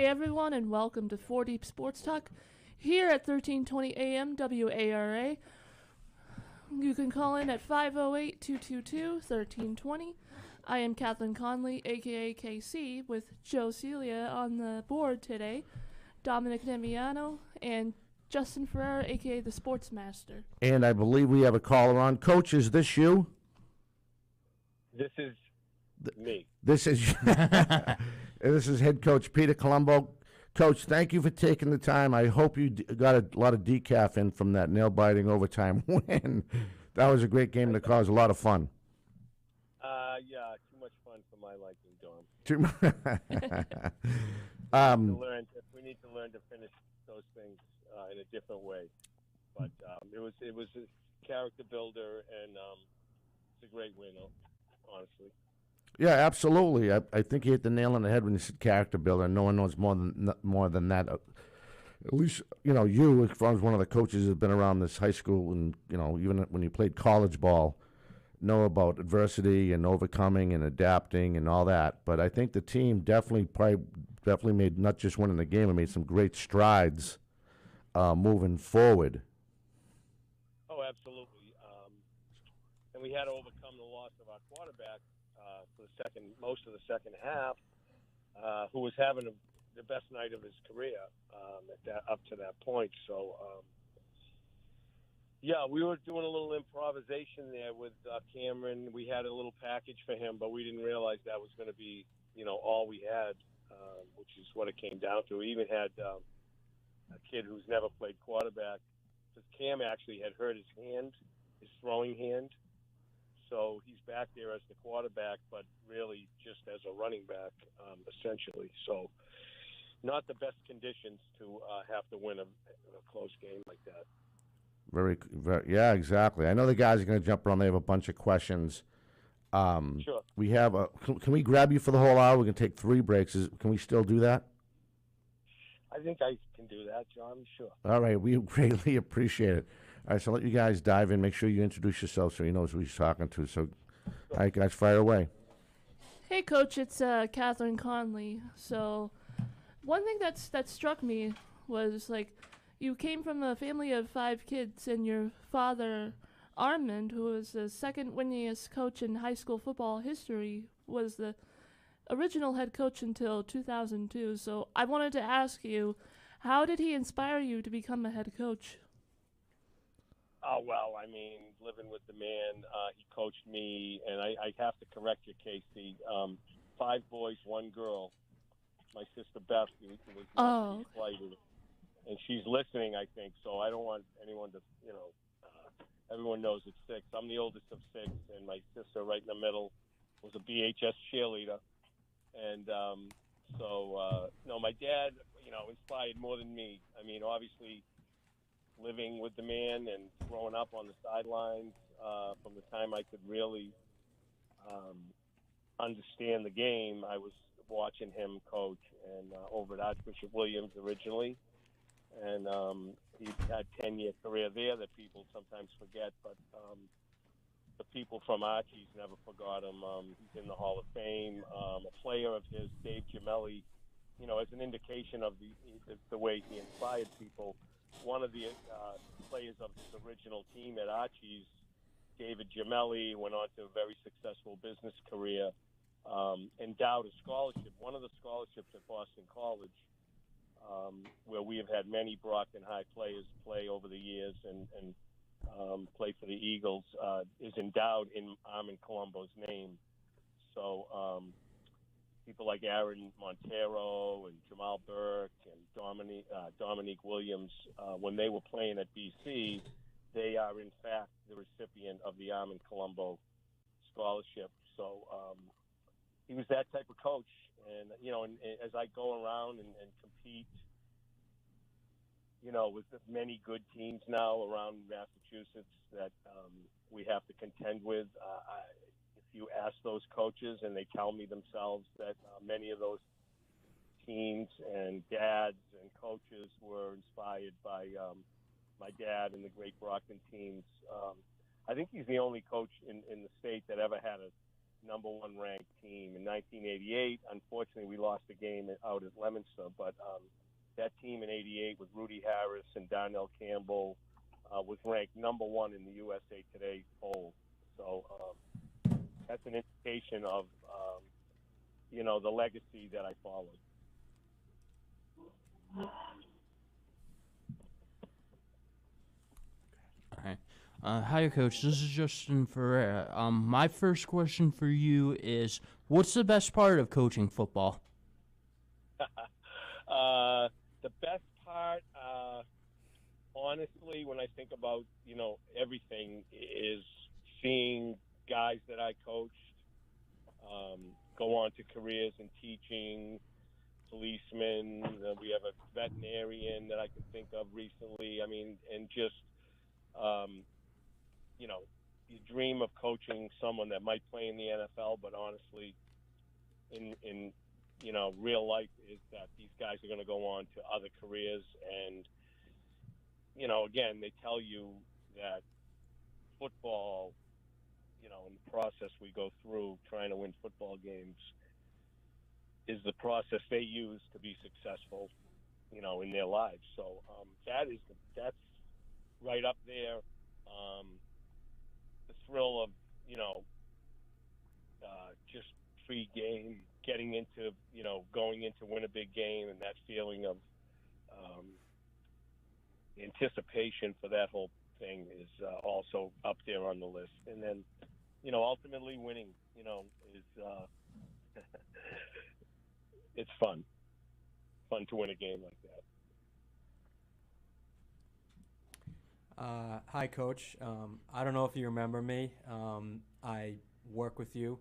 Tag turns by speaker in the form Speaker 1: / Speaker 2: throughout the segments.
Speaker 1: Hey everyone, and welcome to 4 Deep Sports Talk here at 1320 AM WARA. You can call in at 508-222-1320. I am Kathleen Conley, aka KC, with Joe Celia on the board today, Dominic Nemiano, and Justin Ferreira, aka the Sports Master.
Speaker 2: And I believe we have a caller on. Coach, is this you?
Speaker 3: This is me.
Speaker 2: This is this is head coach Peter Colombo. Coach, thank you for taking the time. I hope you got a lot of decaf in from that nail-biting overtime win. That was a great game that caused a lot of fun.
Speaker 3: Yeah, too much fun for my liking, Dom. We need to learn to finish those things in a different way. But it was a character builder, and it's a great win, honestly.
Speaker 2: Yeah, absolutely. I think you hit the nail on the head when you said character builder. No one knows more than that. At least, you, as far as one of the coaches has been around this high school and, even when you played college ball, know about adversity and overcoming and adapting and all that. But I think the team definitely made, not just winning the game, it made some great strides moving forward.
Speaker 3: Oh, absolutely. And we had to overcome the loss of our quarterback for most of the second half, who was having the best night of his career up to that point. So, we were doing a little improvisation there with Cameron. We had a little package for him, but we didn't realize that was going to be, all we had, which is what it came down to. We even had a kid who's never played quarterback, because Cam actually had hurt his throwing hand. So he's back there as the quarterback, but really just as a running back, essentially. So not the best conditions to have to win a close game like that.
Speaker 2: Very, yeah, exactly. I know the guys are going to jump around. They have a bunch of questions.
Speaker 3: Sure.
Speaker 2: We have can we grab you for the whole hour? We can take 3 breaks. Can we still do that?
Speaker 3: I think I can do that, John. Sure.
Speaker 2: All right. We greatly appreciate it. All right, so let you guys dive in. Make sure you introduce yourself so he knows who he's talking to. So, all right, guys, fire away.
Speaker 1: Hey Coach, it's Catherine Conley. So one thing that struck me was, you came from a family of 5 kids, and your father, Armand, who was the second winningest coach in high school football history, was the original head coach until 2002. So I wanted to ask you, how did he inspire you to become a head coach?
Speaker 3: Oh, well, living with the man, he coached me, and I have to correct you, Casey. 5 boys, 1 girl. My sister Beth was flighted, and she's listening, I think, so I don't want anyone to, everyone knows it's 6. I'm the oldest of 6, and my sister right in the middle was a BHS cheerleader. And no, my dad, inspired more than me. Obviously, living with the man and growing up on the sidelines from the time I could really understand the game, I was watching him coach, and over at Archbishop Williams originally. And he had a 10-year career there that people sometimes forget, but the people from Archie's never forgot him. He's in the Hall of Fame. A player of his, Dave Gemelli, as an indication of the way he inspired people. One of the players of his original team at Archie's, David Gemelli, went on to a very successful business career, endowed a scholarship, one of the scholarships at Boston College, where we have had many Brockton High players play over the years and play for the Eagles, is endowed in Armand Colombo's name. So people like Aaron Montero and Jamal Burke and Dominique Williams, when they were playing at BC, they are in fact the recipient of the Armand Colombo scholarship. So he was that type of coach. And, and as I go around and compete, with the many good teams now around Massachusetts that we have to contend with, if you ask those coaches, and they tell me themselves that many of those teams and dads and coaches were inspired by my dad and the great Brockton teams. I think he's the only coach in the state that ever had a number one ranked team. In 1988, unfortunately, we lost the game out at Leominster, but that team in '88 with Rudy Harris and Darnell Campbell was ranked number one in the USA Today poll. So that's an indication of the legacy that I followed.
Speaker 4: Okay. Hi, Coach. This is Justin Ferreira. My first question for you is, what's the best part of coaching football?
Speaker 3: The best part, honestly, when I think about, everything, is seeing guys that I coached go on to careers in teaching, policemen. We have a veterinarian that I can think of recently. I mean, and just, you dream of coaching someone that might play in the NFL, but honestly, in real life is that these guys are going to go on to other careers. And, again, they tell you that football, in the process we go through trying to win football games is the process they use to be successful, in their lives. So that's right up there. The thrill of, just pre-game, getting into, going in to win a big game, and that feeling of anticipation for that whole thing is also up there on the list. And then, ultimately winning, is it's fun to win a game like that.
Speaker 5: Hi, Coach. I don't know if you remember me. I work with you,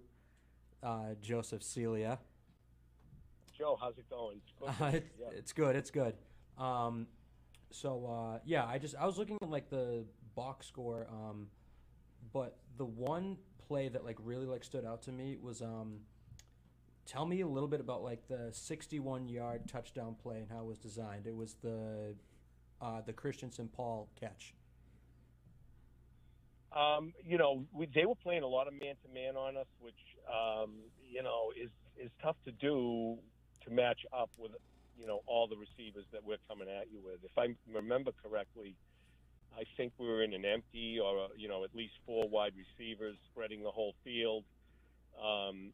Speaker 5: Joseph Celia.
Speaker 3: Joe, how's it going?
Speaker 5: It's good. It's good. Yeah, I was looking at like the box score, but the one play that like really like stood out to me was tell me a little bit about like the 61-yard touchdown play and how it was designed. It was the Christensen Paul catch.
Speaker 3: They were playing a lot of man-to-man on us, which is tough to do to match up with all the receivers that we're coming at you with. If I remember correctly, I think we were in an empty or at least four wide receivers spreading the whole field.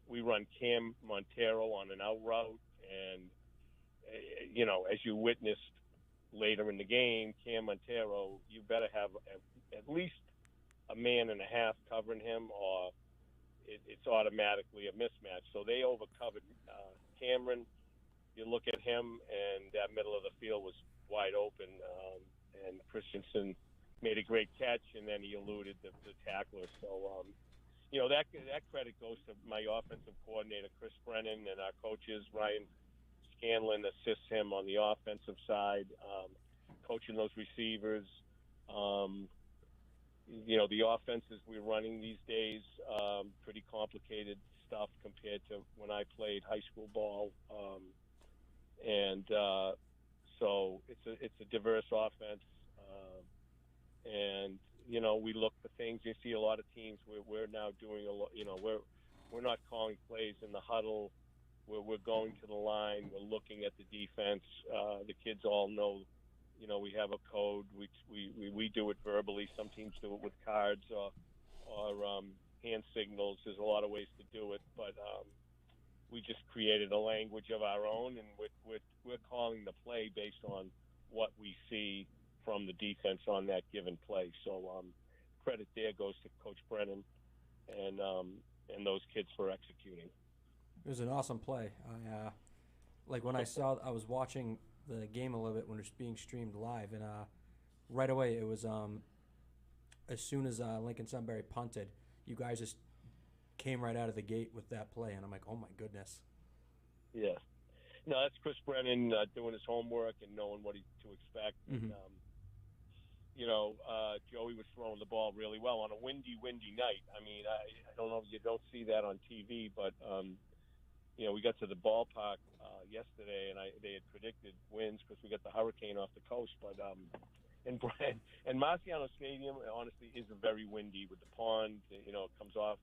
Speaker 3: We run Cam Montero on an out route, and as you witnessed later in the game, Cam Montero, you better have at least a man and a half covering him, or it's automatically a mismatch. So they overcovered Cameron. You look at him, and that middle of the field was wide open, and Christensen made a great catch, and then he eluded the tackler. So, that credit goes to my offensive coordinator, Chris Brennan, and our coaches. Ryan Scanlon assists him on the offensive side, coaching those receivers. The offenses we're running these days, pretty complicated stuff compared to when I played high school ball. So it's a diverse offense. And we look for things. You see a lot of teams where we're now doing a lot. We're not calling plays in the huddle. We're going to the line. We're looking at the defense. The kids all know. We have a code. We do it verbally. Some teams do it with cards or hand signals. There's a lot of ways to do it, but we just created a language of our own, and we're calling the play based on what we see from the defense on that given play. So credit there goes to Coach Brennan and those kids for executing.
Speaker 5: It was an awesome play. When I was watching the game a little bit when it was being streamed live, and right away it was as soon as Lincoln Sunbury punted, you guys just came right out of the gate with that play, and I'm like, oh my goodness.
Speaker 3: Yeah. No, that's Chris Brennan doing his homework and knowing what to expect.
Speaker 5: Mm-hmm.
Speaker 3: And, Joey was throwing the ball really well on a windy night. I mean, I don't know if you don't see that on TV, but we got to the ballpark yesterday, and they had predicted winds because we got the hurricane off the coast. But and Marciano Stadium, honestly, is very windy with the pond. It comes off,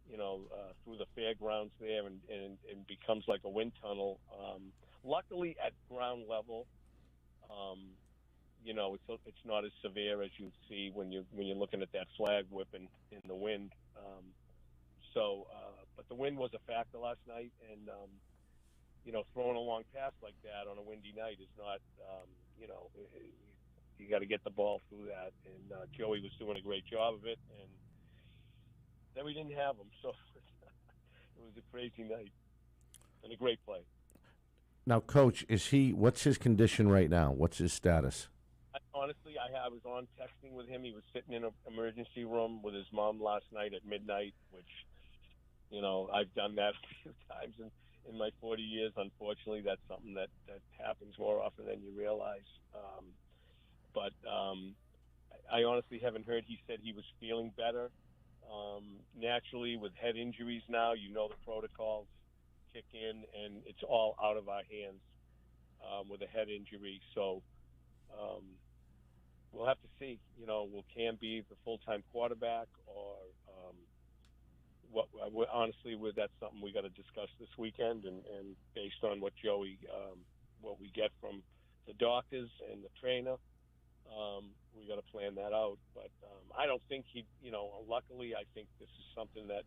Speaker 3: through the fairgrounds there and becomes like a wind tunnel. Luckily, at ground level, it's not as severe as you see when you're looking at that flag whipping in the wind. But the wind was a factor last night, and throwing a long pass like that on a windy night is not, you got to get the ball through that. And Joey was doing a great job of it, and then we didn't have him, so it was a crazy night and a great play.
Speaker 2: Now, Coach, what's his condition right now? What's his status?
Speaker 3: Honestly, I was on texting with him. He was sitting in an emergency room with his mom last night at midnight, which, I've done that a few times in my 40 years. Unfortunately, that's something that happens more often than you realize. But I honestly haven't heard. He said he was feeling better. Naturally, with head injuries now, the protocols kick in, and it's all out of our hands with a head injury. So we'll have to see. Will Cam be the full-time quarterback, or honestly, that's something we got to discuss this weekend, and based on what what we get from the doctors and the trainer, we got to plan that out. But I don't think luckily, I think this is something that,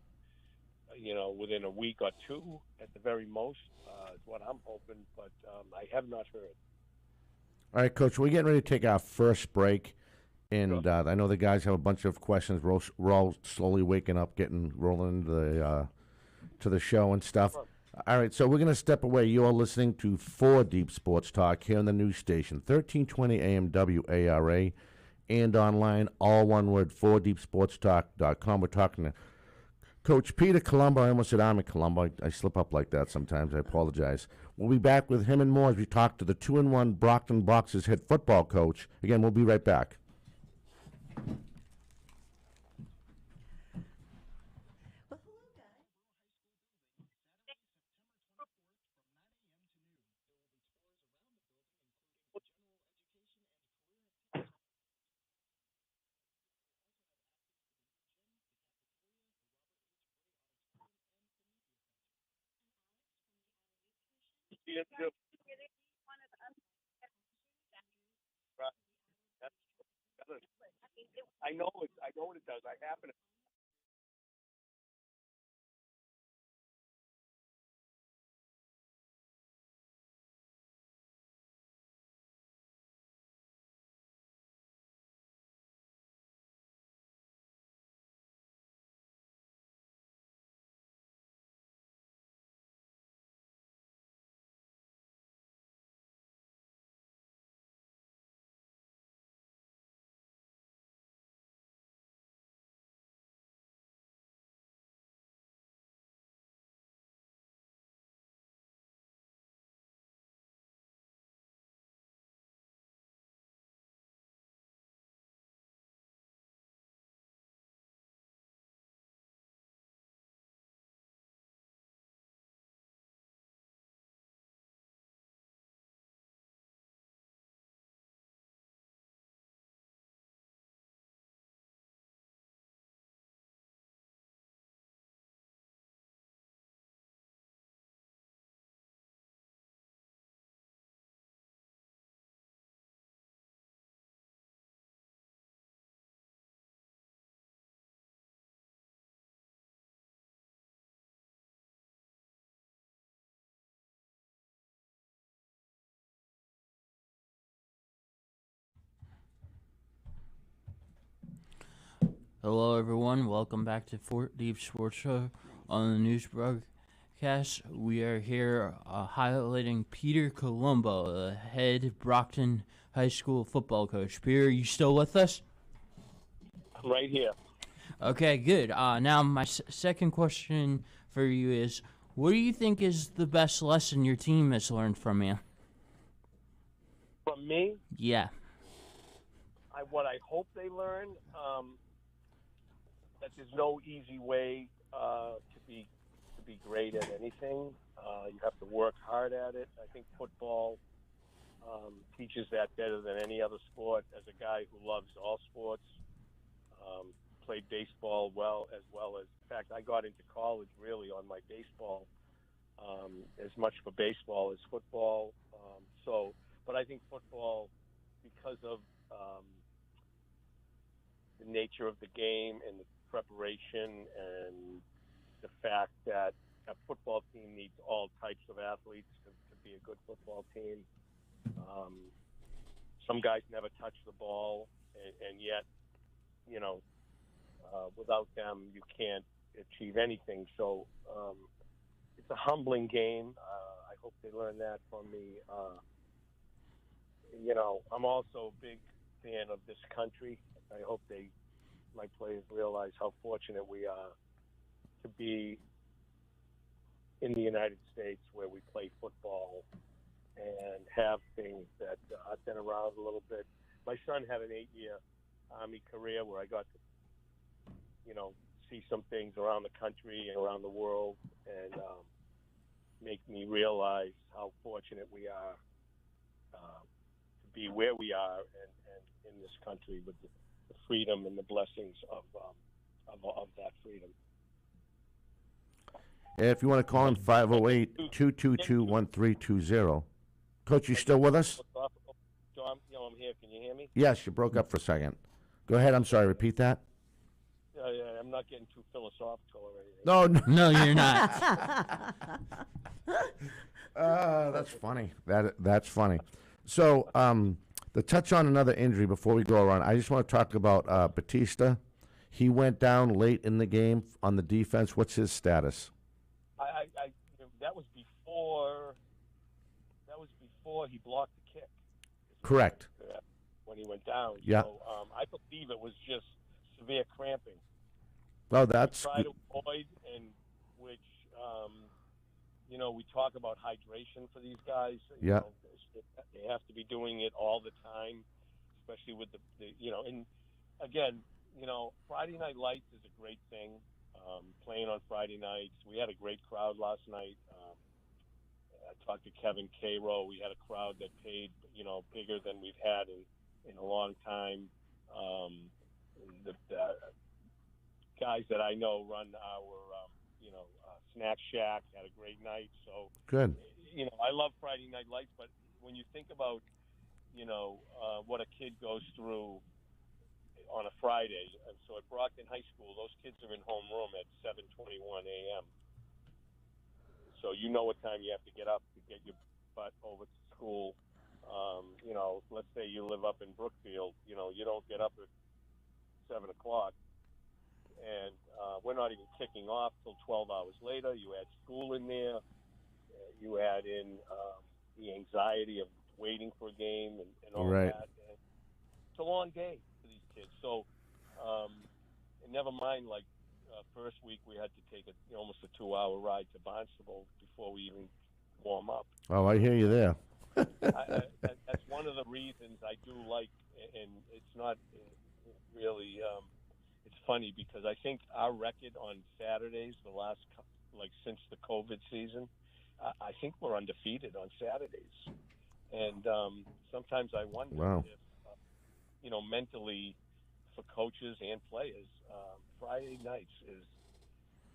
Speaker 3: within a week or two at the very most, is what I'm hoping. But I have not heard.
Speaker 2: All right, Coach, we're getting ready to take our first break, and
Speaker 3: Sure.
Speaker 2: I know the guys have a bunch of questions. We're all slowly waking up, rolling to the show and stuff.
Speaker 3: Sure.
Speaker 2: All right, so we're going to step away. You are listening to 4 Deep Sports Talk here on the news station, 1320 AM WARA, and online, all one word, 4deepsportstalk.com. We're talking to Coach Peter Colombo. I almost said Army Colombo. I slip up like that sometimes. I apologize. We'll be back with him and more as we talk to the 2-1 Brockton Boxers head football coach. Again, we'll be right back.
Speaker 3: I know what it does. I happen to.
Speaker 4: Hello, everyone. Welcome back to Fort Deep Sports Show on the news broadcast. We are here highlighting Peter Colombo, the head Brockton High School football coach. Peter, are you still with us?
Speaker 3: I'm right here.
Speaker 4: Okay, good. Now, my second question for you is, what do you think is the best lesson your team has learned from you?
Speaker 3: From me,
Speaker 4: Yeah.
Speaker 3: what I hope they learn, that there's no easy way to be great at anything. You have to work hard at it. I think football teaches that better than any other sport. As a guy who loves all sports, played baseball well as in fact, I got into college really on my baseball, as much for baseball as football. But I think football, because of the nature of the game and the preparation and the fact that a football team needs all types of athletes to be a good football team. Some guys never touch the ball, and yet, without them, you can't achieve anything. So it's a humbling game. I hope they learn that from me. I'm also a big fan of this country. I hope my players realize how fortunate we are to be in the United States where we play football and have things that I've been around a little bit. My son had an 8-year Army career where I got to, see some things around the country and around the world, and make me realize how fortunate we are to be where we are and in this country with the freedom and the blessings of that freedom.
Speaker 2: If you want to call in 508-222-1320. Coach, you still with us?
Speaker 3: So I'm here. Can you hear me?
Speaker 2: Yes, you broke up for a second. Go ahead. I'm sorry. Repeat that.
Speaker 3: Yeah, I'm not getting too philosophical or anything.
Speaker 2: No.
Speaker 4: No, you're not.
Speaker 2: That's funny. That's funny. So, to touch on another injury before we go around, I just want to talk about Batista. He went down late in the game on the defense. What's his status?
Speaker 3: That was before he blocked the kick.
Speaker 2: Correct.
Speaker 3: When he went down.
Speaker 2: Yeah.
Speaker 3: So, I believe it was just severe cramping.
Speaker 2: Oh, that's
Speaker 3: try to avoid, and which we talk about hydration for these guys.
Speaker 2: Yeah.
Speaker 3: They have to be doing it all the time, especially with the and again, Friday Night Lights is a great thing. Playing on Friday nights, we had a great crowd last night. I talked to Kevin Cairo. We had a crowd that paid, bigger than we've had in a long time. The guys that I know run our, Snack Shack had a great night. So
Speaker 2: good.
Speaker 3: I love Friday Night Lights, but when you think about, what a kid goes through on a Friday, and so at Brockton High School, those kids are in homeroom at 7:21 a.m. So what time you have to get up to get your butt over to school. Let's say you live up in Brookfield, you don't get up at 7 o'clock, and we're not even kicking off till 12 hours later. You add school in there. You add in the anxiety of waiting for a game and all
Speaker 2: right.
Speaker 3: that. And it's a long day for these kids. So, and never mind, first week we had to take almost a 2-hour ride to Barnstable before we even warm up.
Speaker 2: Oh, I hear you there.
Speaker 3: That's one of the reasons I do like, and it's not really, it's funny because I think our record on Saturdays, the last, since the COVID season, I think we're undefeated on Saturdays. And sometimes I wonder
Speaker 2: wow.
Speaker 3: if, mentally for coaches and players, Friday nights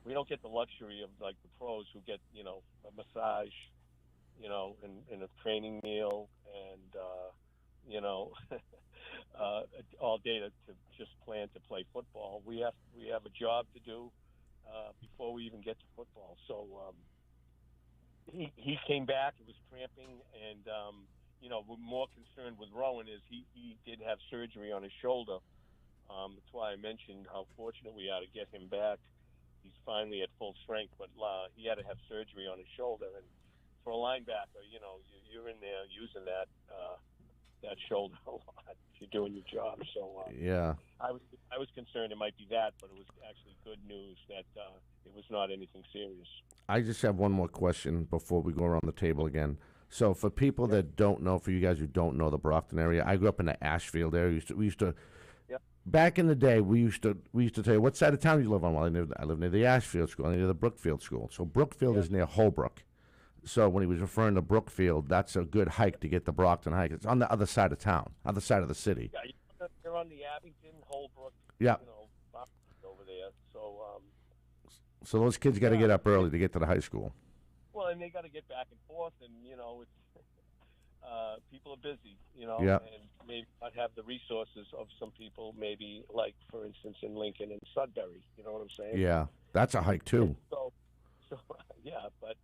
Speaker 3: we don't get the luxury of the pros who get, a massage, and a training meal and, all day to just plan to play football. We have a job to do before we even get to football. So he came back. It was cramping, and we're more concerned with Rowan is he did have surgery on his shoulder. That's why I mentioned how fortunate we are to get him back. He's finally at full strength, but he had to have surgery on his shoulder. And for a linebacker, you're in there using that shoulder a lot if you're doing your job. So
Speaker 2: yeah,
Speaker 3: I was concerned it might be that, but it was actually good news that it was not anything serious.
Speaker 2: I just have one more question before we go around the table again. So for people that don't know, for you guys who don't know the Brockton area, I grew up in the Ashfield area. We used to. Back in the day, we used to tell you, what side of town do you live on? Well, I live near the Ashfield School, near the Brookfield School. So Brookfield is near Holbrook. So when he was referring to Brookfield, that's a good hike to get to Brockton Hike. It's on the other side of town, other side of the city.
Speaker 3: Yeah, you're on the Abington, Holbrook,
Speaker 2: yeah.
Speaker 3: there. So,
Speaker 2: So those kids got to
Speaker 3: Yeah.
Speaker 2: get up early to get to the high school.
Speaker 3: well, and they got to get back and forth, and it's people are busy,
Speaker 2: Yeah.
Speaker 3: and maybe not have the resources of some people, maybe like for instance in Lincoln and Sudbury. You know what I'm saying?
Speaker 2: Yeah, that's a hike too.
Speaker 3: So yeah, but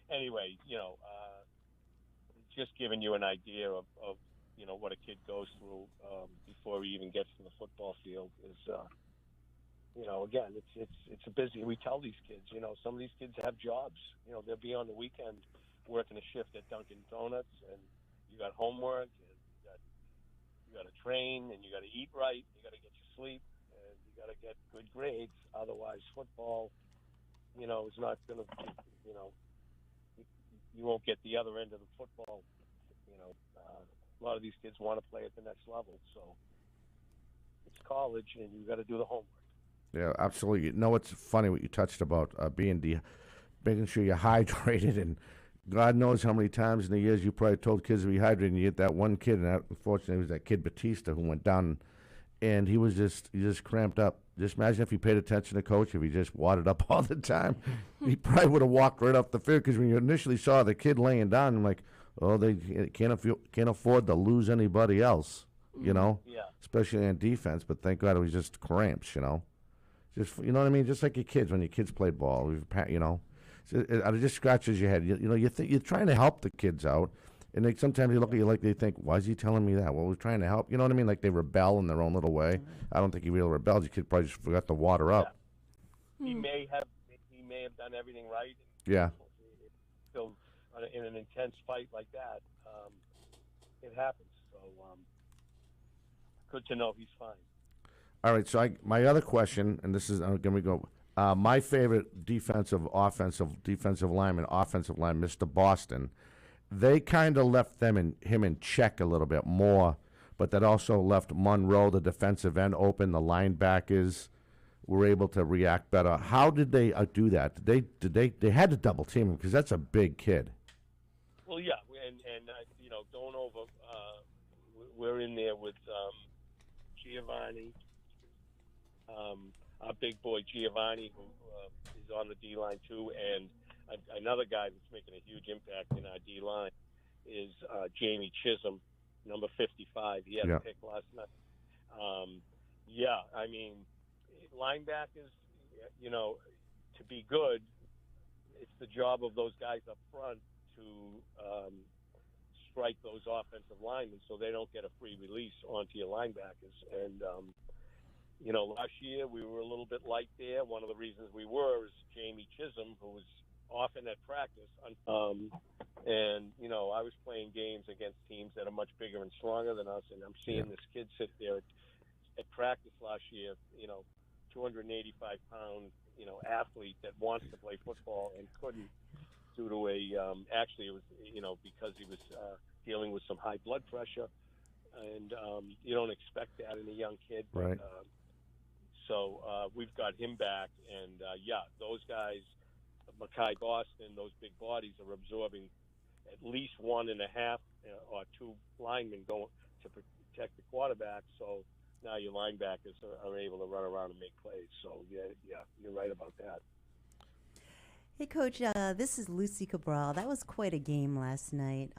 Speaker 3: anyway, just giving you an idea of what a kid goes through before he even gets to the football field is again it's a busy. We tell these kids, some of these kids have jobs. They'll be on the weekend working a shift at Dunkin' Donuts, and you got homework, and you got to train, and you got to eat right, you got to get your sleep, and you got to get good grades. Otherwise, football, is not going to, you won't get the other end of the football. A lot of these kids want to play at the next level, so it's college, and you got to do the homework.
Speaker 2: Yeah, absolutely. It's funny what you touched about making sure you're hydrated, and God knows how many times in the years you probably told kids to be hydrated, and you get that one kid, and unfortunately it was that kid Batista who went down, and he just cramped up. Just imagine if he paid attention to coach, if he just wadded up all the time, he probably would have walked right off the field. Because when you initially saw the kid laying down, I'm like, oh, they can't afford to lose anybody else,
Speaker 3: Yeah.
Speaker 2: especially on defense. But thank God it was just cramps, just what I mean. Just like your kids when your kids play ball, it just scratches your head. You're trying to help the kids out, and sometimes you look at you like they think, why is he telling me that? Well, we're trying to help. You know what I mean? Like they rebel in their own little way. I don't think he really rebelled. The kid probably just forgot to water up.
Speaker 3: He may have done everything right.
Speaker 2: Yeah.
Speaker 3: Still in an intense fight like that, it happens. So good to know he's fine.
Speaker 2: All right. So my other question, and this is going to go. My favorite offensive lineman, Mr. Boston. They kind of left him in check a little bit more, but that also left Monroe, the defensive end, open. The linebackers were able to react better. How did they do that? They had to double team him because that's a big kid.
Speaker 3: Well, yeah, and going over, we're in there with Giovanni, our big boy Giovanni, who is on the D line too, and another guy that's making a huge impact in our D line is Jamie Chisholm, number 55. He had a pick last night. I mean, linebackers, to be good, it's the job of those guys up front to strike those offensive linemen so they don't get a free release onto your linebackers. And last year we were a little bit light there. One of the reasons we were is Jamie Chisholm, who was often at practice. And I was playing games against teams that are much bigger and stronger than us, and I'm seeing this kid sit there at practice last year, 285-pound, athlete that wants to play football and couldn't due to actually it was, because he was dealing with some high blood pressure, and you don't expect that in a young kid.
Speaker 2: Right.
Speaker 3: So we've got him back, and those guys, Mackay Boston, those big bodies are absorbing at least 1.5 or 2 linemen going to protect the quarterback. So now your linebackers are able to run around and make plays. So yeah, you're right about that.
Speaker 6: Hey, Coach, this is Lucy Cabral. That was quite a game last night.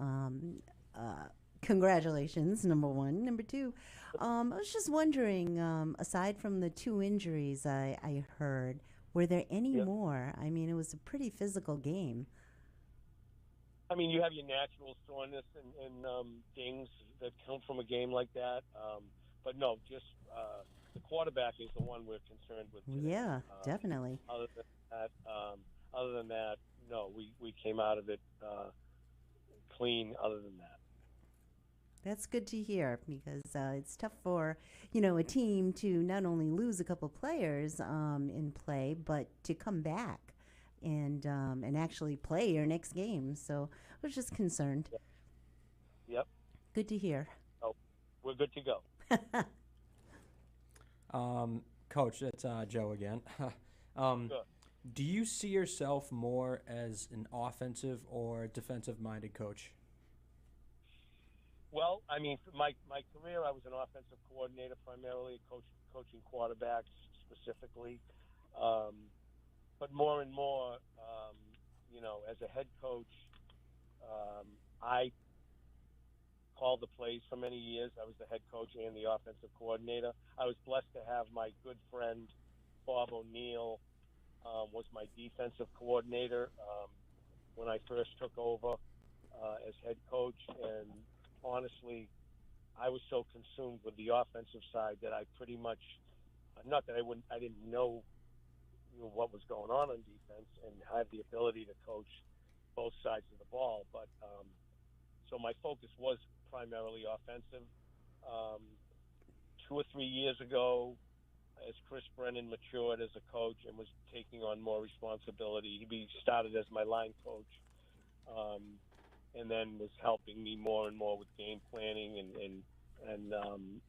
Speaker 6: Congratulations, number one. Number two, I was just wondering, aside from the 2 injuries I heard, were there any more? I mean, it was a pretty physical game.
Speaker 3: I mean, you have your natural soreness and things that come from a game like that. But no, just the quarterback is the one we're concerned with today.
Speaker 6: Yeah, definitely.
Speaker 3: Other than that, no, we came out of it clean. Other than that.
Speaker 6: That's good to hear because it's tough for, a team to not only lose a couple players in play, but to come back and actually play your next game. So I was just concerned.
Speaker 3: Yep.
Speaker 6: Good to hear.
Speaker 3: Oh, we're good to go.
Speaker 5: Coach, it's Joe again. Do you see yourself more as an offensive or defensive-minded coach?
Speaker 3: Well, I mean, for my career, I was an offensive coordinator primarily, coaching quarterbacks, specifically. But more and more, as a head coach, I called the plays for many years. I was the head coach and the offensive coordinator. I was blessed to have my good friend Bob O'Neill was my defensive coordinator when I first took over as head coach. And honestly, I was so consumed with the offensive side that I pretty much, not that I didn't know what was going on defense and have the ability to coach both sides of the ball. But so my focus was primarily offensive. 2 or 3 years ago, as Chris Brennan matured as a coach and was taking on more responsibility, he started as my line coach, and then was helping me more and more with game planning and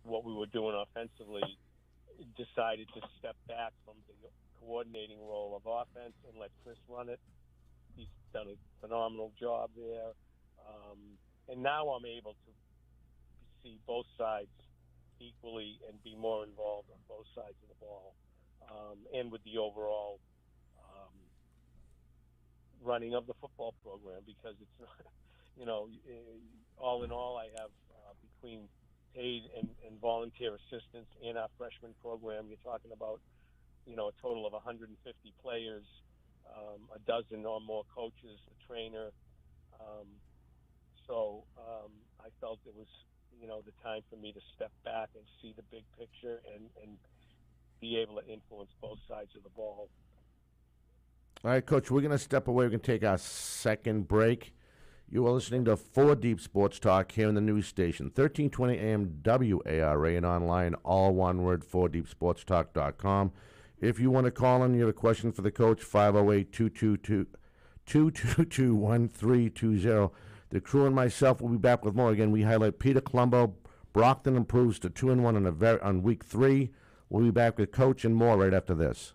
Speaker 3: what we were doing offensively. Decided to step back from the coordinating role of offense and let Chris run it. He's done a phenomenal job there, and now I'm able to see both sides equally and be more involved on both sides of the ball, and with the overall running of the football program, because it's not, all in all, I have between paid and volunteer assistants in our freshman program, you're talking about, a total of 150 players, a dozen or more coaches, a trainer. So I felt it was, the time for me to step back and see the big picture and be able to influence both sides of the ball.
Speaker 2: All right, Coach, we're going to step away. We're going to take our second break. You are listening to 4 Deep Sports Talk here in the news station, 1320 AM WARA, and online, all one word, 4deepsportstalk.com. If you want to call in, you have a question for the coach, 508-222-1320. The crew and myself will be back with more. Again, we highlight Peter Colombo. Brockton improves to 2-1 on week 3. We'll be back with Coach and more right after this.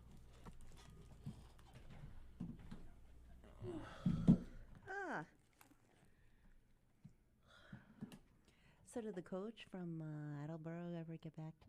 Speaker 6: So did the coach from Attleboro ever get back to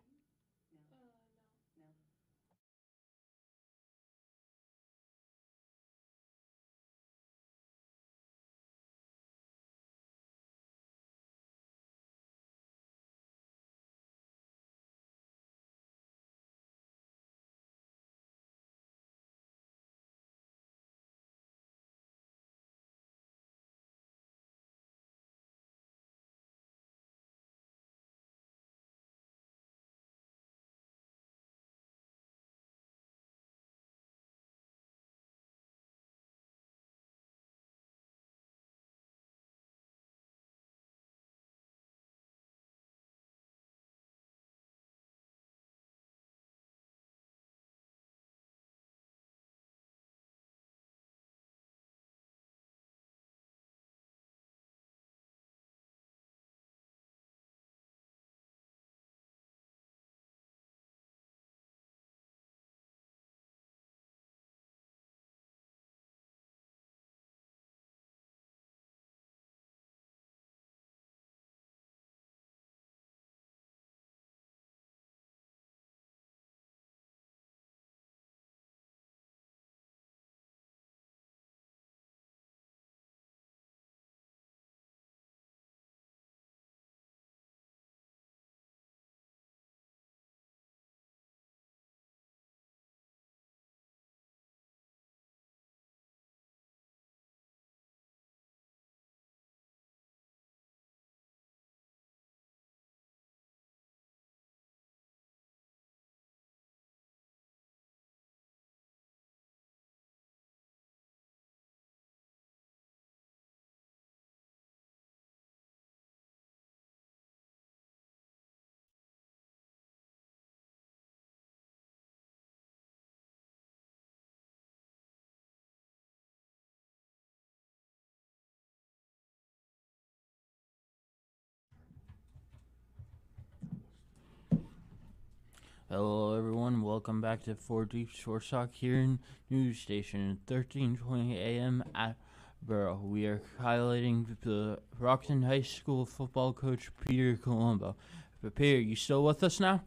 Speaker 4: Hello, everyone. Welcome back to 4 Deep Sports Talk here in news station 1320 AM at Borough. We are highlighting the Rockton High School football coach Peter Colombo. But Peter, you still with us now?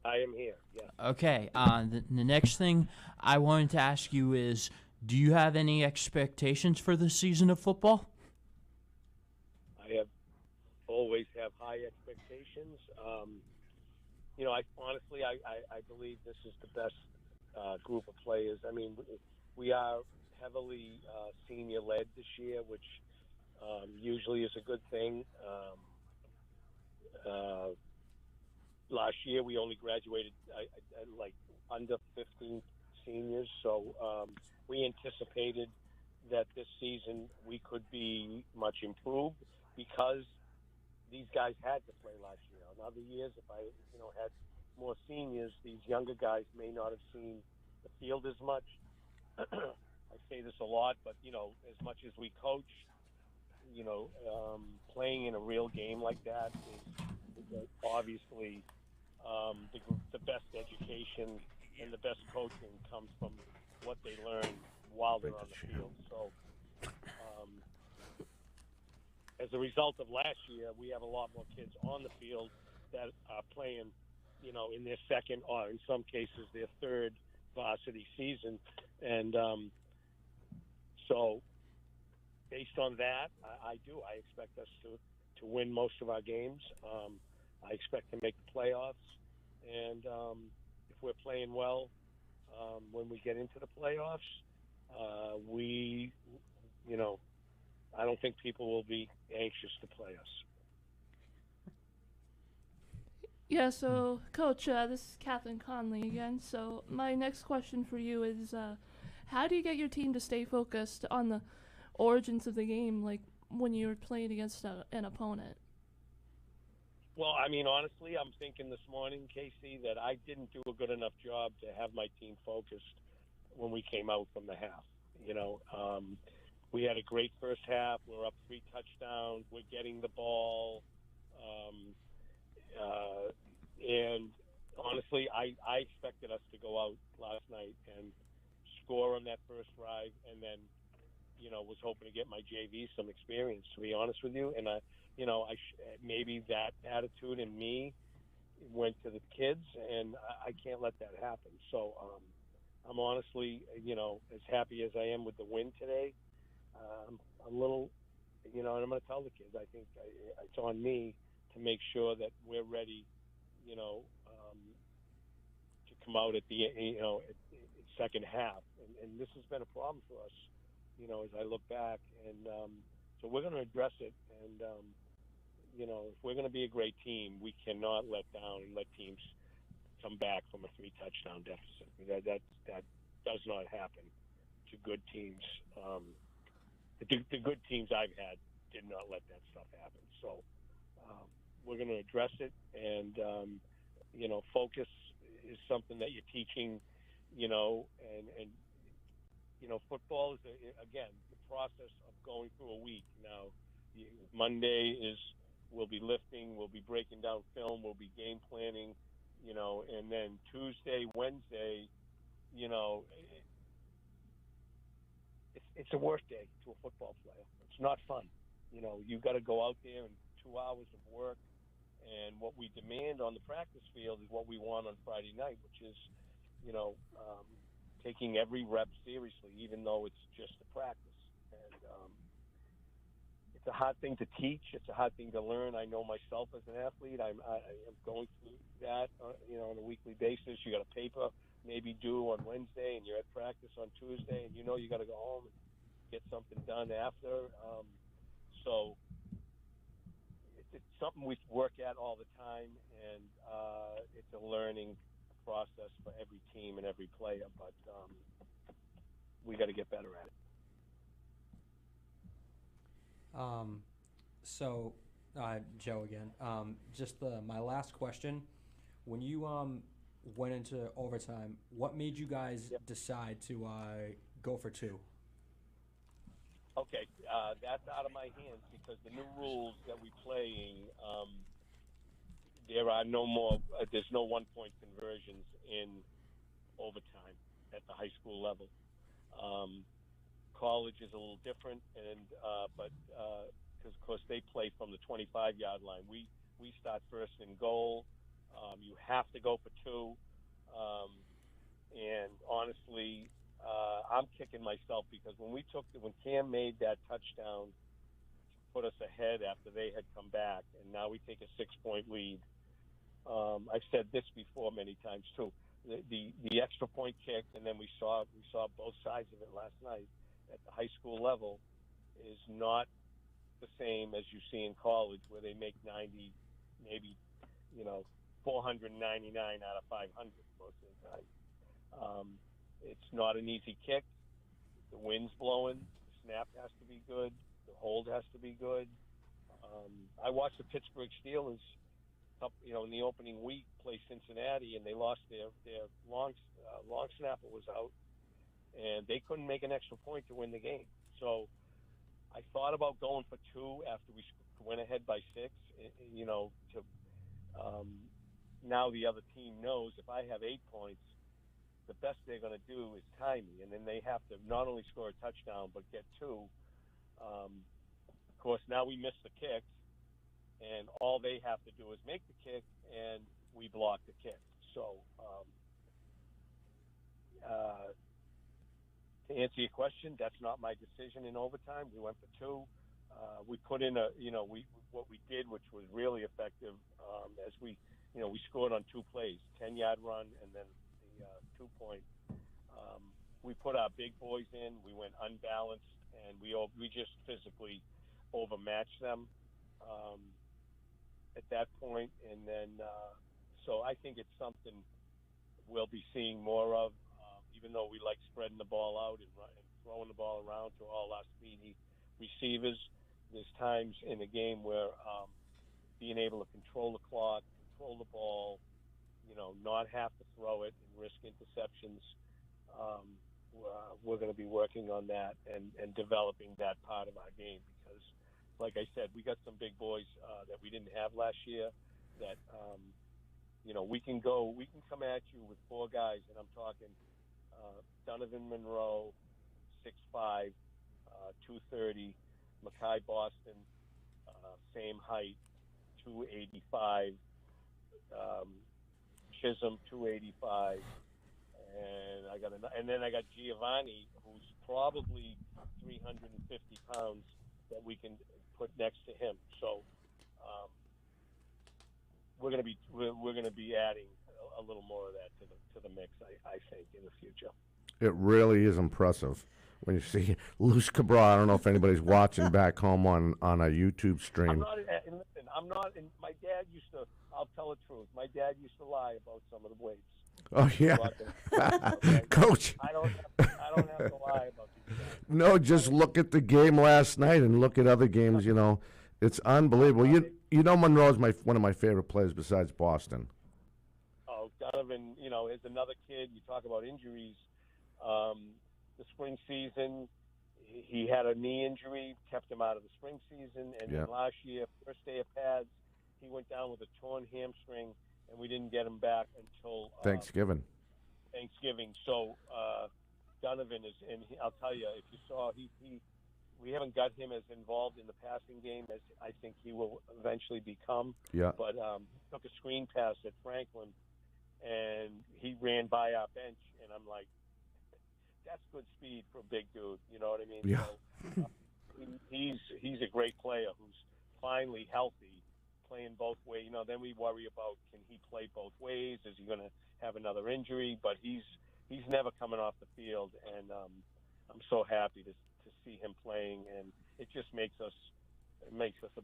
Speaker 3: I am here. Yes.
Speaker 4: Okay. The next thing I wanted to ask you is, do you have any expectations for the season of football?
Speaker 3: I have always have high expectations. I honestly, I believe this is the best group of players. I mean, we are heavily senior led this year, which usually is a good thing. Uh, Last year we only graduated like under 15 seniors, so we anticipated that this season we could be much improved because these guys had to play last year. In other years, if I had more seniors, these younger guys may not have seen the field as much. I say this a lot, but as much as we coach, playing in a real game like that is obviously the best education and the best coaching comes from what they learn while they're on the field. So, as a result of last year, we have a lot more kids on the field that are playing, in their second or in some cases their third varsity season, and so based on that, I expect us to win most of our games. I expect to make the playoffs, and if we're playing well when we get into the playoffs, we, I don't think people will be anxious to play us.
Speaker 1: Yeah, so, Coach, this is Catherine Conley again. So, my next question for you is, how do you get your team to stay focused on the origins of the game, like when you're playing against an opponent?
Speaker 3: Well, I mean, honestly, I'm thinking this morning, Casey, that I didn't do a good enough job to have my team focused when we came out from the half. We had a great first half. We're up 3 touchdowns. We're getting the ball. And honestly, I expected us to go out last night and score on that first drive, and then, was hoping to get my JV some experience, to be honest with you. And maybe that attitude in me went to the kids, and I can't let that happen. So I'm honestly, as happy as I am with the win today. I'm a little, and I'm going to tell the kids, I think it's on me to make sure that we're ready, to come out at the, second half. And this has been a problem for us, as I look back. And so we're going to address it. And, if we're going to be a great team, we cannot let down and let teams come back from a 3 touchdown deficit. That does not happen to good teams. The good teams I've had did not let that stuff happen. So we're going to address it, and focus is something that you're teaching, and football is again the process of going through a week. Now, Monday we'll be lifting, we'll be breaking down film, we'll be game planning, and then Tuesday, Wednesday, it's a work day to a football player. It's not fun. You got to go out there and 2 hours of work, and what we demand on the practice field is what we want on Friday night, which is, taking every rep seriously, even though it's just a practice. And it's a hard thing to teach. It's a hard thing to learn. I know myself as an athlete. I am going through that, on a weekly basis. You got a paper maybe due on Wednesday, and you're at practice on Tuesday, and you got to go home and get something done after. So it's something we work at all the time, and it's a learning process for every team and every player, but we got to get better at it.
Speaker 5: So, Joe again. Just my last question: when you went into overtime, what made you guys decide to go for 2?
Speaker 3: Okay, that's out of my hands because the new rules that we playing, there are no more. There's no 1-point conversions in overtime at the high school level. College is a little different, and but because of course they play from the 25-yard line. We start first and goal. You have to go for two. And honestly, I'm kicking myself because when Cam made that touchdown to put us ahead after they had come back, and now we take a 6-point lead. I've said this before many times too. The extra point kick, and then we saw both sides of it last night at the high school level, is not the same as you see in college, where they make 90, maybe 499 out of 500 most of the time. It's not an easy kick. The wind's blowing. The snap has to be good. The hold has to be good. I watched the Pittsburgh Steelers, in the opening week play Cincinnati, and they lost their long snapper was out, and they couldn't make an extra point to win the game. So I thought about going for two after we went ahead by 6. Now the other team knows if I have 8 points, the best they're going to do is tie me, and then they have to not only score a touchdown but get 2. Of course, now we miss the kicks, and all they have to do is make the kick, and we block the kick. So to answer your question, that's not my decision in overtime. We went for 2. We put in what we did, which was really effective, as we scored on 2 plays, 10-yard run and then the 2-point. We put our big boys in. We went unbalanced, and we just physically overmatched them at that point. And then, so I think it's something we'll be seeing more of, even though we like spreading the ball out and throwing the ball around to all our speedy receivers. There's times in the game where being able to control the clock, control the ball, not have to throw it and risk interceptions. We're going to be working on that and developing that part of our game because, like I said, we got some big boys that we didn't have last year that, we can come at you with 4 guys, and I'm talking Donovan Monroe, 6'5", 230, Makai Boston, same height, 285, Chisholm, 285, and then I got Giovanni, who's probably 350 pounds that we can put next to him. So we're going to be adding a little more of that to the mix, I think, in the future.
Speaker 2: It really is impressive when you see Luz Cabral. I don't know if anybody's watching back home on a YouTube stream.
Speaker 3: I'm not. My dad used to. I'll tell the truth. My dad used to lie about some of the weights.
Speaker 2: Oh yeah,
Speaker 3: okay?
Speaker 2: Coach.
Speaker 3: I don't have to lie about these guys.
Speaker 2: No, just look at the game last night and look at other games. It's unbelievable. Monroe's one of my favorite players besides Boston.
Speaker 3: Oh, Donovan, is another kid. You talk about injuries. The spring season, he had a knee injury, kept him out of the spring season, and then last year, first day of pads, he went down with a torn hamstring, and we didn't get him back until
Speaker 2: Thanksgiving.
Speaker 3: So Donovan is, and I'll tell you, if you saw, we haven't got him as involved in the passing game as I think he will eventually become.
Speaker 2: Yeah.
Speaker 3: But took a screen pass at Franklin, and he ran by our bench, and I'm like, that's good speed for a big dude. You know what I mean?
Speaker 2: Yeah.
Speaker 3: So, he's a great player who's finally healthy, playing both ways. Then we worry about, can he play both ways? Is he going to have another injury? But he's never coming off the field, and I'm so happy to see him playing, and it just makes us a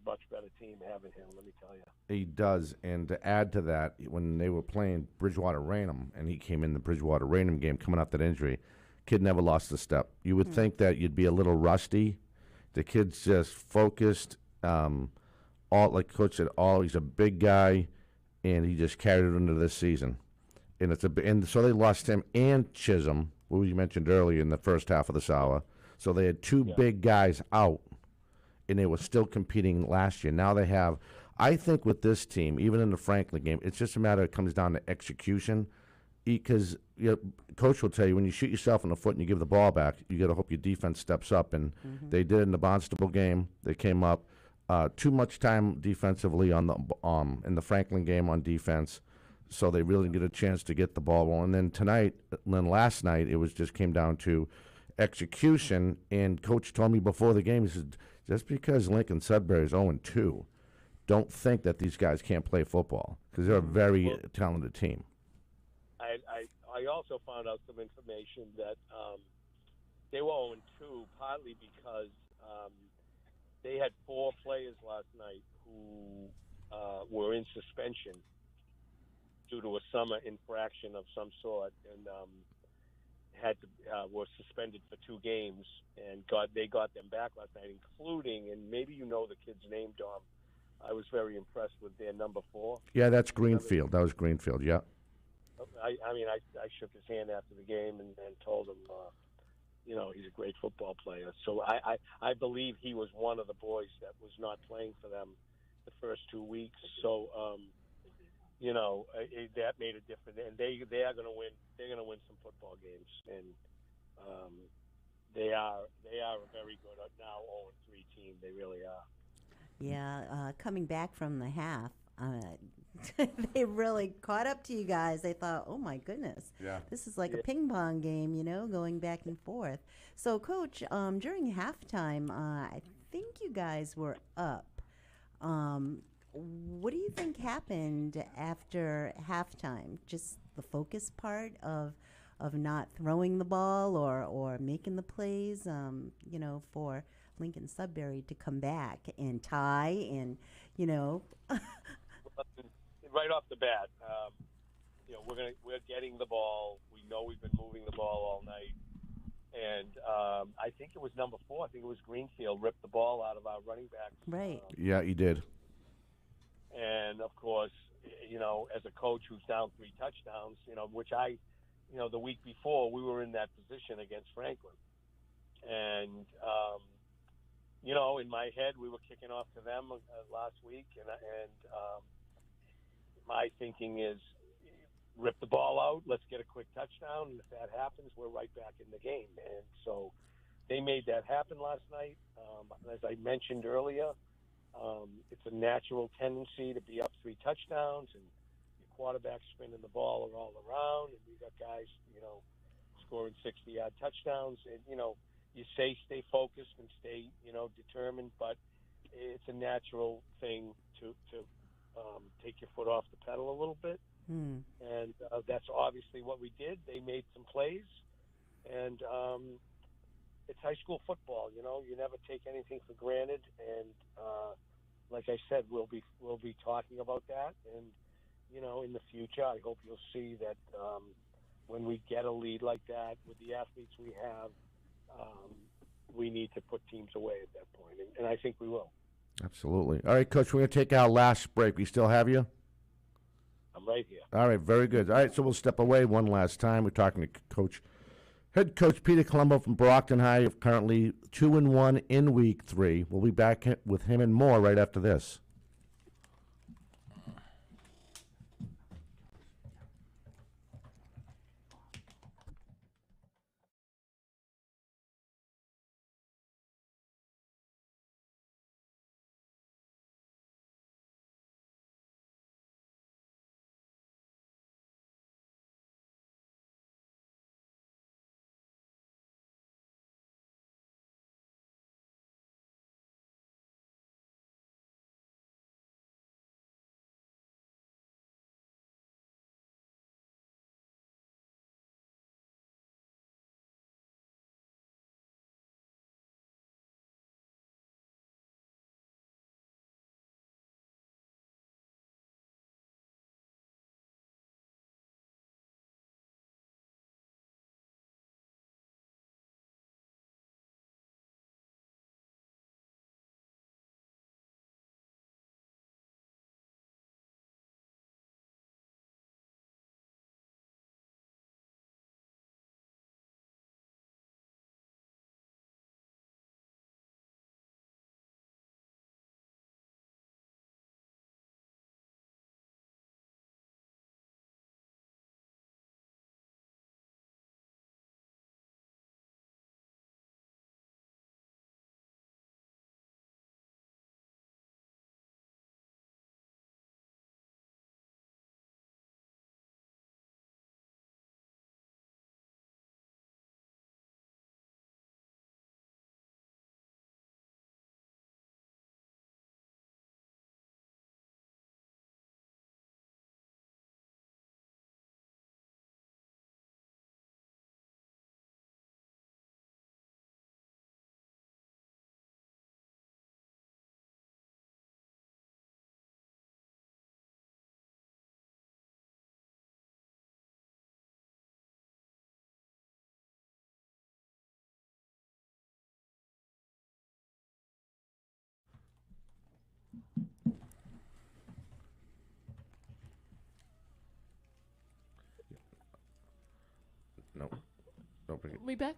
Speaker 3: much better team having him. Let me tell you.
Speaker 2: He does, and to add to that, when they were playing Bridgewater Raynham, and he came in the Bridgewater Raynham game coming off that injury. Kid never lost a step. You would think that you'd be a little rusty. The kid's just focused. Like Coach said, he's a big guy, and he just carried it into this season. And so they lost him and Chisholm, who you mentioned earlier in the first half of this hour. So they had 2 big guys out, and they were still competing last year. Now they have, I think with this team, even in the Franklin game, it's just a matter, it comes down to execution. Because Coach will tell you, when you shoot yourself in the foot and you give the ball back, you got to hope your defense steps up. And they did in the Barnstable game. They came up too much time defensively on the in the Franklin game on defense. so they really didn't get a chance to get the ball rolling. And then last night, it was just came down to execution. And Coach told me before the game, he said, just because Lincoln Sudbury is 0-2, don't think that these guys can't play football, because they're a very talented team.
Speaker 3: I also found out some information that they were 0-2 partly because they had 4 players last night who were in suspension due to a summer infraction of some sort, and were suspended for 2 games, and they got them back last night, including, and maybe you know the kid's name, Dom. I was very impressed with their number 4.
Speaker 2: Yeah, that's Greenfield. That was Greenfield, yeah.
Speaker 3: I mean, I shook his hand after the game and told him, he's a great football player. So I believe he was one of the boys that was not playing for them the first 2 weeks. So, that made a difference. And they are going to win. They're going to win some football games. And they are a very good now 0-3 team. They really are.
Speaker 6: Yeah, coming back from the half, they really caught up to you guys. They thought, oh my goodness, this is like a ping pong game, going back and forth. So, Coach, during halftime, I think you guys were up. What do you think happened after halftime? Just the focus part of not throwing the ball or making the plays, for Lincoln Sudbury to come back and tie and,
Speaker 3: Right off the bat, we're getting the ball. We know we've been moving the ball all night, and I think it was number 4. I think it was Greenfield ripped the ball out of our running backs.
Speaker 6: Right.
Speaker 2: Yeah, he did.
Speaker 3: And of course, as a coach who's down 3 touchdowns, which the week before we were in that position against Franklin, and in my head we were kicking off to them last week, and my thinking is rip the ball out, let's get a quick touchdown, and if that happens, we're right back in the game. And so they made that happen last night. As I mentioned earlier, it's a natural tendency to be up 3 touchdowns, and your quarterback spinning the ball all around, and we got guys, scoring 60-yard touchdowns. And, you say stay focused and stay, determined, but it's a natural thing to take your foot off the pedal a little bit. And that's obviously what we did. They made some plays, and it's high school football. You never take anything for granted, and like I said, we'll be talking about that, and in the future, I hope you'll see that when we get a lead like that with the athletes we have, we need to put teams away at that point, and I think we will.
Speaker 2: Absolutely. All right, Coach, we're going to take our last break. We still have you?
Speaker 3: I'm right here.
Speaker 2: All right, very good. All right, so we'll step away one last time. We're talking to Head Coach Peter Colombo from Brockton High, currently 2-1 in Week 3. We'll be back with him and more right after this.
Speaker 1: We back?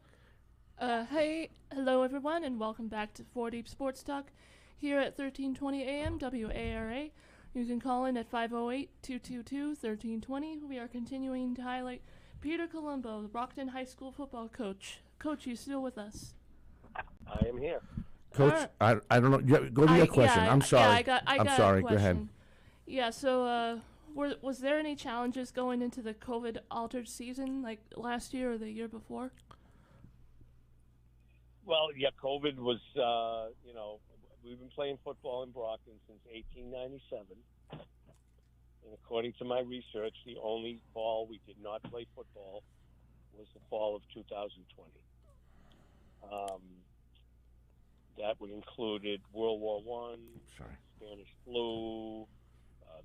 Speaker 1: Hey, hello everyone, and welcome back to 4 Deep Sports Talk here at 1320 AM WARA. You can call in at 508-222-1320. We are continuing to highlight Peter Colombo, the Brockton High School football coach. Coach, you still with us?
Speaker 3: I am here.
Speaker 2: Coach, I don't know. Yeah, go to your question. I'm sorry.
Speaker 1: I'm
Speaker 2: sorry. Go ahead.
Speaker 1: Yeah, so was there any challenges going into the COVID-altered season, like last year or the year before?
Speaker 3: Well, yeah, COVID was, we've been playing football in Brockton since 1897. And according to my research, the only fall we did not play football was the fall of 2020. That would included World War One, Spanish flu,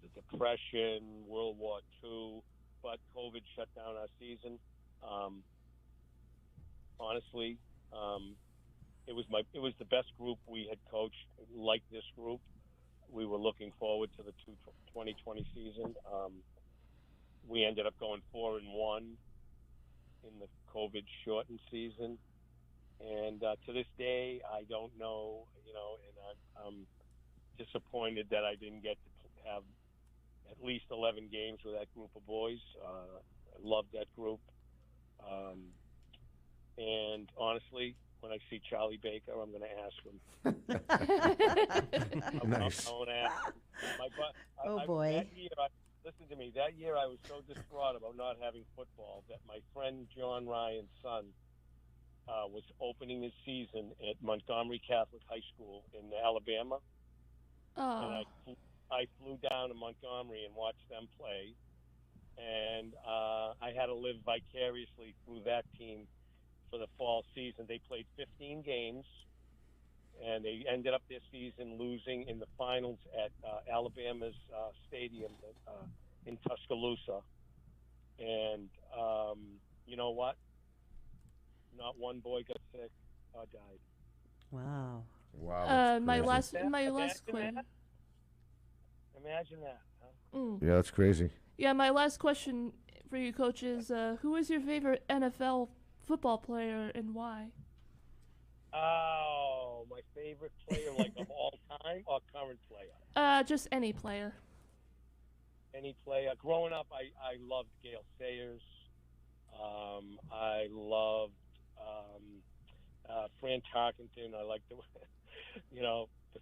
Speaker 3: the Depression, World War II, but COVID shut down our season. Honestly, it was the best group we had coached. Like this group, we were looking forward to the 2020 season. We ended up going 4-1 in the COVID shortened season, and to this day, I don't know. And I'm disappointed that I didn't get to have at least 11 games with that group of boys. I loved that group, and honestly, when I see Charlie Baker, I'm going to ask him.
Speaker 2: Nice.
Speaker 3: I want to ask him.
Speaker 6: Boy.
Speaker 3: That year, listen to me. That year, I was so distraught about not having football that my friend John Ryan's son was opening his season at Montgomery Catholic High School in Alabama. And I flew down to Montgomery and watched them play. And I had to live vicariously through that team for the fall season. They played 15 games, and they ended up their season losing in the finals at Alabama's stadium in Tuscaloosa. And you know what? Not one boy got sick or died.
Speaker 6: Wow.
Speaker 2: Wow.
Speaker 1: My last
Speaker 3: Imagine
Speaker 1: question.
Speaker 3: that. Imagine that. Huh?
Speaker 2: Yeah, that's crazy.
Speaker 1: Yeah, my last question for you, Coach, is who is your favorite NFL football player and why?
Speaker 3: Oh, my favorite player, like of all time or current player?
Speaker 1: Just any player.
Speaker 3: Any player. Growing up, I loved Gale Sayers. I loved Fran Tarkenton. I liked the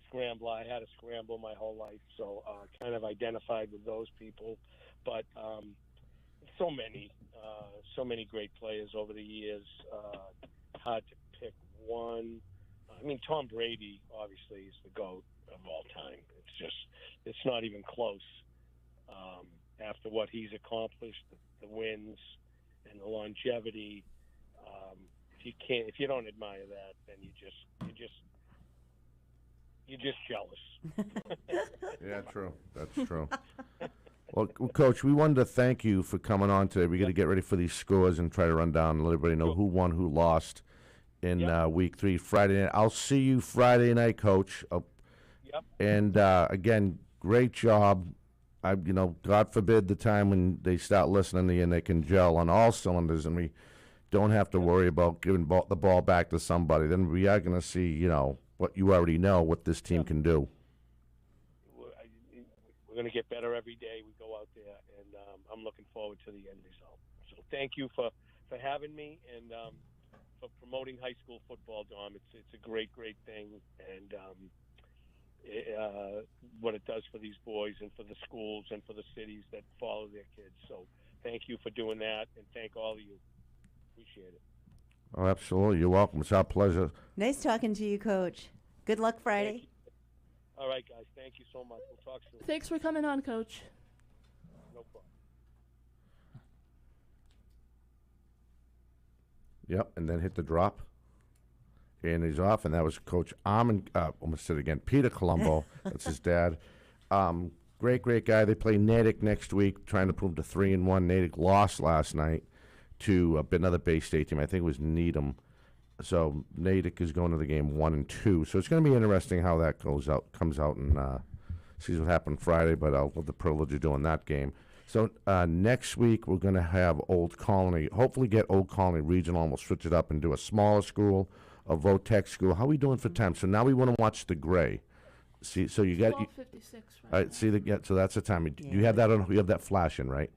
Speaker 3: scrambler. I had a scramble my whole life, so kind of identified with those people. But so many great players over the years. Hard to pick one. I mean, Tom Brady obviously is the GOAT of all time. It's not even close. After what he's accomplished, the wins and the longevity, if you don't admire that, then you're just jealous.
Speaker 2: Yeah, true. That's true. Well, Coach, we wanted to thank you for coming on today. We got to get ready for these scores and try to run down and let everybody know who won, who lost in week 3, Friday night. I'll see you Friday night, Coach.
Speaker 3: Yep.
Speaker 2: And again, great job. God forbid the time when they start listening to you and they can gel on all cylinders, and we don't have to worry about giving the ball back to somebody. Then we are going to see, what you already know, what this team can do.
Speaker 3: We're going to get better every day. We go out there, and I'm looking forward to the end result. So thank you for having me and for promoting high school football, Dom. It's a great thing, and what it does for these boys and for the schools and for the cities that follow their kids. So thank you for doing that, and thank all of you. Appreciate it.
Speaker 2: Oh, absolutely. You're welcome. It's our pleasure.
Speaker 6: Nice talking to you, Coach. Good luck Friday.
Speaker 3: All right, guys. Thank you so much. We'll talk soon.
Speaker 1: Thanks for coming on, Coach.
Speaker 3: No problem.
Speaker 2: Yep, and then hit the drop. And he's off, and that was Coach almost said it again, Peter Colombo. That's his dad. Great guy. They play Natick next week, trying to prove to 3-1. Natick lost last night to another Bay State team. I think it was Needham. So Natick is going to the game 1-2. So it's going to be interesting how that comes out, and see what happened Friday. But I'll have the privilege of doing that game. So next week we're going to have Old Colony. Hopefully, get Old Colony Regional, and we'll switch it up and do a smaller school, a Votech school. How are we doing for time? So now we want to watch the Gray. See, so you got.
Speaker 1: 12:56
Speaker 2: All right.
Speaker 1: now.
Speaker 2: See the. Yeah, so that's the time.
Speaker 6: Yeah.
Speaker 2: You have that on. You have that flashing, right?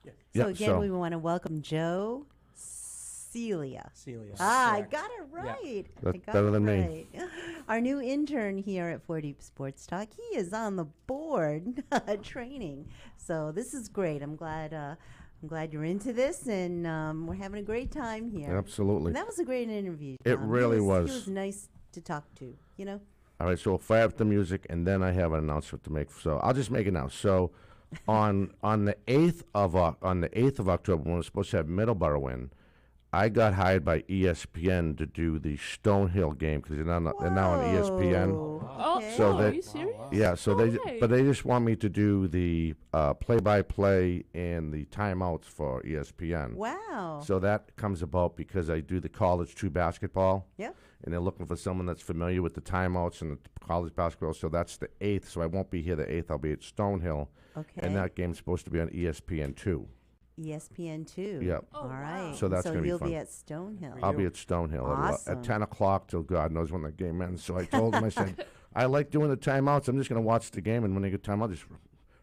Speaker 5: Yeah.
Speaker 6: So again, we want to welcome Joe Celia.
Speaker 5: Celia.
Speaker 6: Ah, I
Speaker 5: Correct.
Speaker 6: got it right.
Speaker 2: That's
Speaker 6: I got
Speaker 2: better
Speaker 6: it
Speaker 2: than me.
Speaker 6: right. Our new intern here at 4 Deep Sports Talk, he is on the board training. So this is great. I'm glad you're into this, and we're having a great time here.
Speaker 2: Absolutely.
Speaker 6: And that was a great interview.
Speaker 2: It
Speaker 6: Tom.
Speaker 2: really
Speaker 6: He
Speaker 2: was.
Speaker 6: was nice to talk to, you know?
Speaker 2: All right, so we'll fire up the music, and then I have an announcement to make. So I'll just make it now. So, on the 8th of October, when we're supposed to have Middleborough in, I got hired by ESPN to do the Stonehill game because they're now on ESPN.
Speaker 6: Whoa.
Speaker 1: Oh,
Speaker 6: Okay.
Speaker 2: So
Speaker 1: are
Speaker 2: that-
Speaker 1: you serious?
Speaker 2: Yeah, so
Speaker 1: No
Speaker 2: they
Speaker 1: way.
Speaker 2: but they just want me to do the play-by-play and the timeouts for ESPN.
Speaker 6: Wow.
Speaker 2: So that comes about because I do the college 2 basketball.
Speaker 6: Yep.
Speaker 2: And they're looking for someone that's familiar with the timeouts and the college basketball. So that's the 8th. So I won't be here the 8th. I'll be at Stonehill.
Speaker 6: Okay.
Speaker 2: And that game's supposed to be on ESPN2.
Speaker 6: ESPN2.
Speaker 2: Yep.
Speaker 1: Oh,
Speaker 6: All
Speaker 1: wow.
Speaker 6: right.
Speaker 2: So that's gonna be
Speaker 6: you'll
Speaker 2: fun.
Speaker 6: be at Stonehill.
Speaker 2: I'll be at Stonehill
Speaker 6: Awesome.
Speaker 2: at 10 o'clock till God knows when the game ends. So I told him, I said, I like doing the timeouts. I'm just going to watch the game. And when they get timeout, just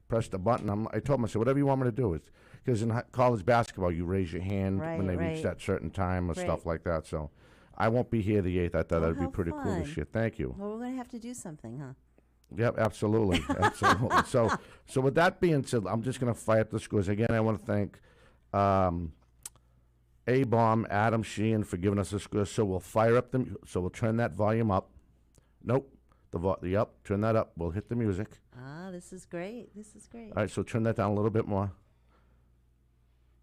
Speaker 2: press the button. I told him, I said, whatever you want me to do. Because in college basketball, you raise your hand when they reach
Speaker 6: Right.
Speaker 2: that certain time or
Speaker 6: Right.
Speaker 2: stuff like that. So I won't be here the 8th. I thought
Speaker 6: Oh,
Speaker 2: that'd be
Speaker 6: how
Speaker 2: pretty cool
Speaker 6: fun.
Speaker 2: this year. Thank you.
Speaker 6: Well, we're going to have to do something, huh?
Speaker 2: Yep, absolutely, absolutely. So with that being said, I'm just going to fire up the scores again. I want to thank A-Bomb, Adam Sheehan for giving us the scores. So we'll fire up so we'll turn that volume up. Nope, the up. Turn that up. We'll hit the music.
Speaker 6: Ah, this is great. This is great.
Speaker 2: All right, so turn that down a little bit more.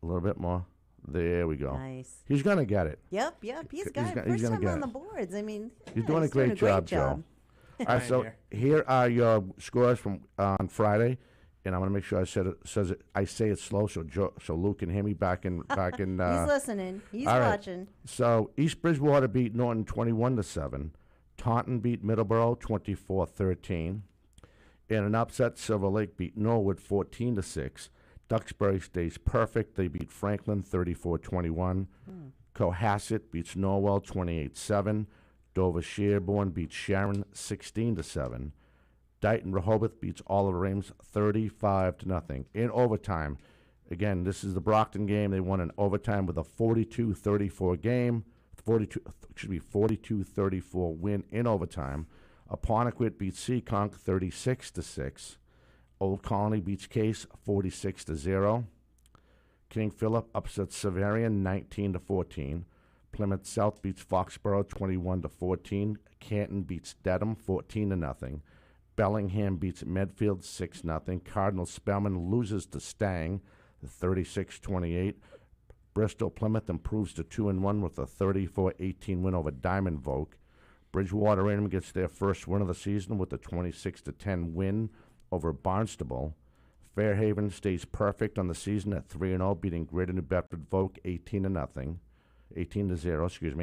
Speaker 2: A little bit more. There we go.
Speaker 6: Nice.
Speaker 2: He's going to get it.
Speaker 6: Yep. He's got it.
Speaker 2: he's
Speaker 6: First
Speaker 2: gonna
Speaker 6: time
Speaker 2: get
Speaker 6: on
Speaker 2: it.
Speaker 6: the boards. I mean,
Speaker 2: You're
Speaker 6: yeah,
Speaker 2: doing a
Speaker 6: he's
Speaker 2: great job, Joe. All right, so
Speaker 5: Pioneer.
Speaker 2: here are your scores from on Friday, and I'm gonna make sure I say it slow so Luke can hear me back in.
Speaker 6: He's listening. He's
Speaker 2: all right.
Speaker 6: watching.
Speaker 2: So East Bridgewater beat Norton 21-7. Taunton beat Middleborough 24-13. In an upset, Silver Lake beat Norwood 14-6. Duxbury stays perfect. They beat Franklin 34-21. Cohasset beats Norwell 28-7. Dover Sherborne beats Sharon 16-7. Dighton Rehoboth beats Oliver Ames 35-0. In overtime, again, this is the Brockton game. They won in overtime with a 42-34 game. 42-34 win in overtime. Apponequet beats Seekonk 36-6. Old Colony beats Case 46-0. King Philip upsets Severian 19-14. Plymouth South beats Foxborough 21-14. Canton beats Dedham 14-0. Bellingham beats Medfield 6-0. Cardinal Spellman loses to Stang 36-28. Bristol Plymouth improves to 2-1 with a 34-18 win over Diamond Vogue. Bridgewater Raynham gets their first win of the season with a 26-10 win over Barnstable. Fairhaven stays perfect on the season at 3-0, beating Greater New Bedford Vogue 18-0.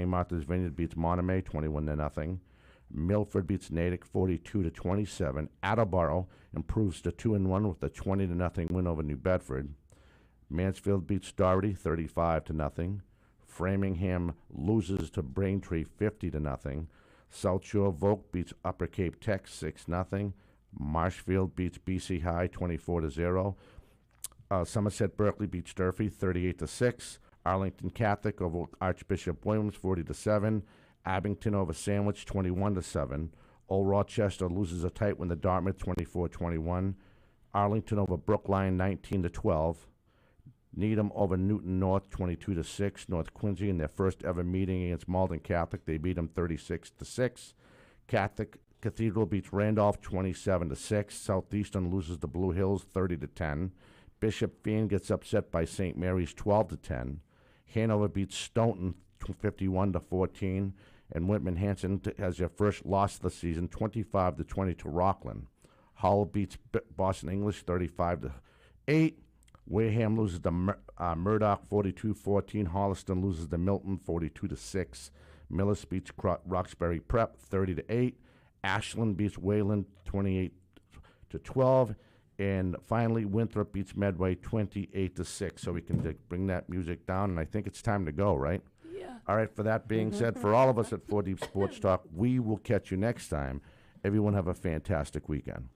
Speaker 2: Martha's Vineyard beats Monomoy 21-0. Milford beats Natick 42-27. Attleboro improves to 2-1 with a 20-0 win over New Bedford. Mansfield beats Doherty 35-0. Framingham loses to Braintree 50-0. South Shore Vogue beats Upper Cape Tech 6-0. Marshfield beats BC High 24-0. Somerset Berkeley beats Durfee 38-6. Arlington Catholic over Archbishop Williams 40-7. Abington over Sandwich 21-7. Old Rochester loses a tight win to Dartmouth 24-21. Arlington over Brookline 19-12. Needham over Newton North 22-6. North Quincy in their first ever meeting against Malden Catholic, they beat them 36-6. Catholic Cathedral beats Randolph 27-6. Southeastern loses to Blue Hills 30-10. Bishop Fien gets upset by St. Mary's 12-10. Hanover beats Stoughton 51-14. And Whitman Hanson has their first loss of the season 25-20 to Rockland. Hull beats Boston English 35-8. Wareham loses to Murdoch 42-14. Holliston loses to Milton 42-6. Millis beats Roxbury Prep 30-8. Ashland beats Wayland 28-12. And finally, Winthrop beats Medway 28-6. So we can bring that music down, and I think it's time to go, right?
Speaker 1: Yeah.
Speaker 2: All right, for that being said, for all of us at 4 Deep Sports Talk, we will catch you next time. Everyone have a fantastic weekend.